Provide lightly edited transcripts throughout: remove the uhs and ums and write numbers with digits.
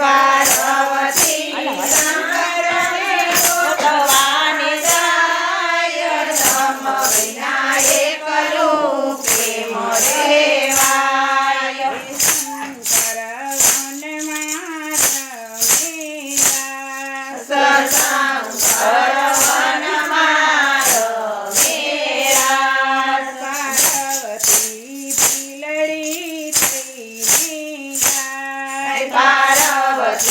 પાર્વતી શંકરને ગોતવાને જાય બ્રહ્મ વિના એકલું કેમ રહેવાય શંકર વનમાં રમેલા શંકર વનમાં રમેલા પાર્વતી પીલડી થઈને જાય પાર્વતી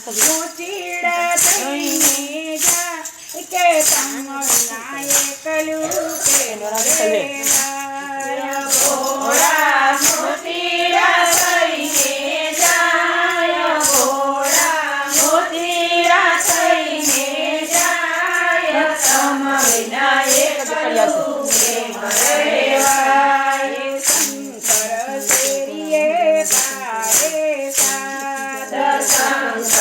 મોચીડા થઈને જા કે તમ વિના એકલું કેમ રહેવાય ભોળા મોતીડા થઈને જાય ભોળા મોતીડા થઈને જાય તમ વિના એકલું કેમ રહેવાય શંકર શેરીએ પાડે સાદ શંકર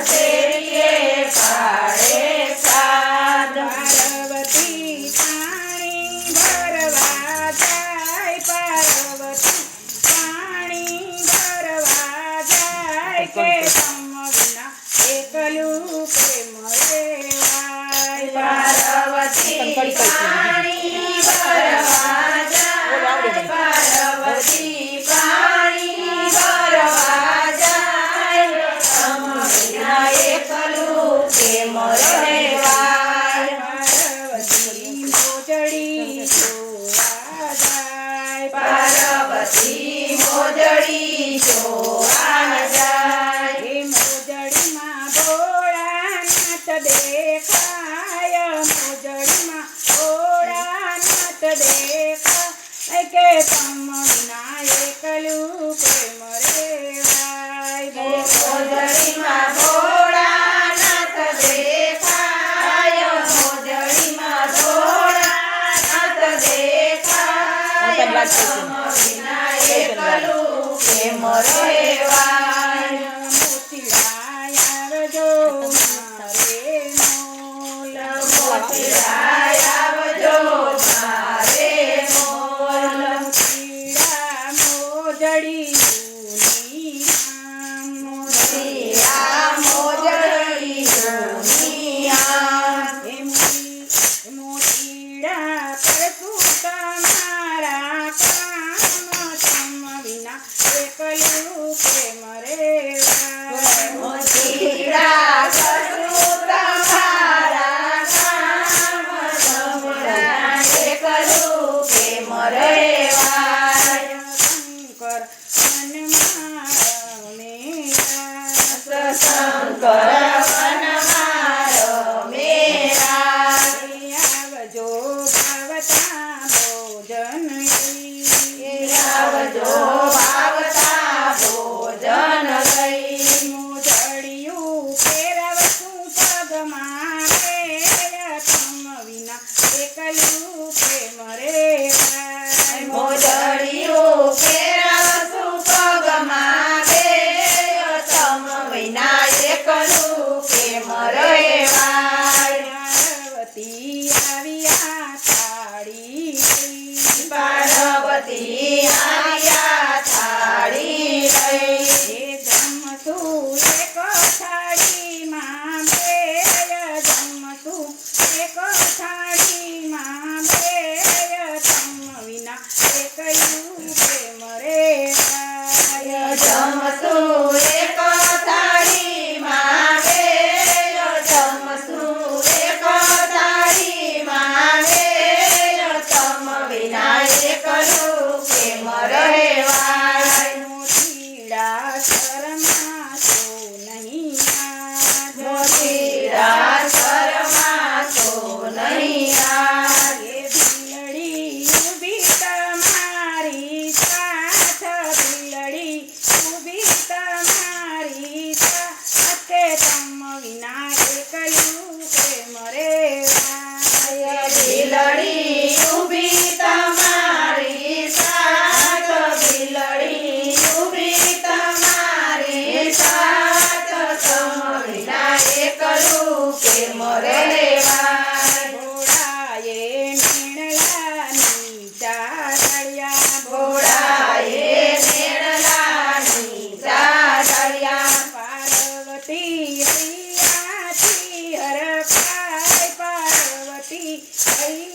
શેરીએ પાડે સાદ પાર્વતી પાણી ભરવા જાય પાર્વતી પાણી ભરવા જાય કે તમ વિના એકલું પ્રેમ રેવાય પાર્વતી પાણી ભરવા જાય પાર્વતી પાણી ભરવા જાય તમ વિના એકલું કેમ રહેવાય પાર્વતી મોજડી જોવા જાય પાર્વતી મોજડી જોવા જાય એ મોજડીમાં ભોળાનાથ દેખાય મોજડીમાં ભોળાનાથ દેખાય કે તમ વિના એકલું પ્રેમ રેવાય મોજડીમાં ભોળાનાથ દેખાય મોજડીમાં ભોળાનાથ દેખાય તમ વિના એકલું કેમ રહેવાય મોતીડા આવજો મારે મોલ મોતીડા આવજો મારે મોલ મોતીડા મોજડી મોતીડા મોજડી દુનિયા મોતીડા પરસુ તમારા કામ તમ વિના એકલું પ્રેમ રેવાય મોતીડા કરું તમારા કામ તમરા એકલું કેમ રહેવાય શંકર મનમાં મેરા શંકર વનમાર મેરા આવજો ભાવતા ભોજન આવજો ભાવતા ભોજન લઈ મોજડિયું ફેરવશું પગમાં તમ વિના એકલું પ્રેમ રેવાય મોજડીયું ફેરવશું પગમાં તમ વિના એકલું કેમ રહેવાય પાર્વતી આવ્યા થાળી પાર્વતી આવ્યા થાળી લઈ એ જમતું એક થાળીમાં બે જમતું એક થાળીમાં બે તમ વિના એકલું પ્રેમ રેવાય જમતું એક થાળીમાં જમતું એક થાળીમાં તમ વિના એકલું કેમ રહેવાય મોતીડા શરમા તો નહીં મોતીડા શરમા તો નહીં એ બિલડી ઊભી તમારી સાથ બિલડી ઊભી તમારી સાથ કે તમ વિના એકલું પ્રેમ રેવાય બિલડી ઊભી તમારી સાથ બિલડી ઊભી તમારી સાથ તમ વિના એકલું કેમ રહેવાય ભોળાએ મેણલાની ચાદડિયા ભોળાએ મેળલાની ચાદડિયા પાર્વતી હૈયાથી હરખાય પાર્વતી હૈયા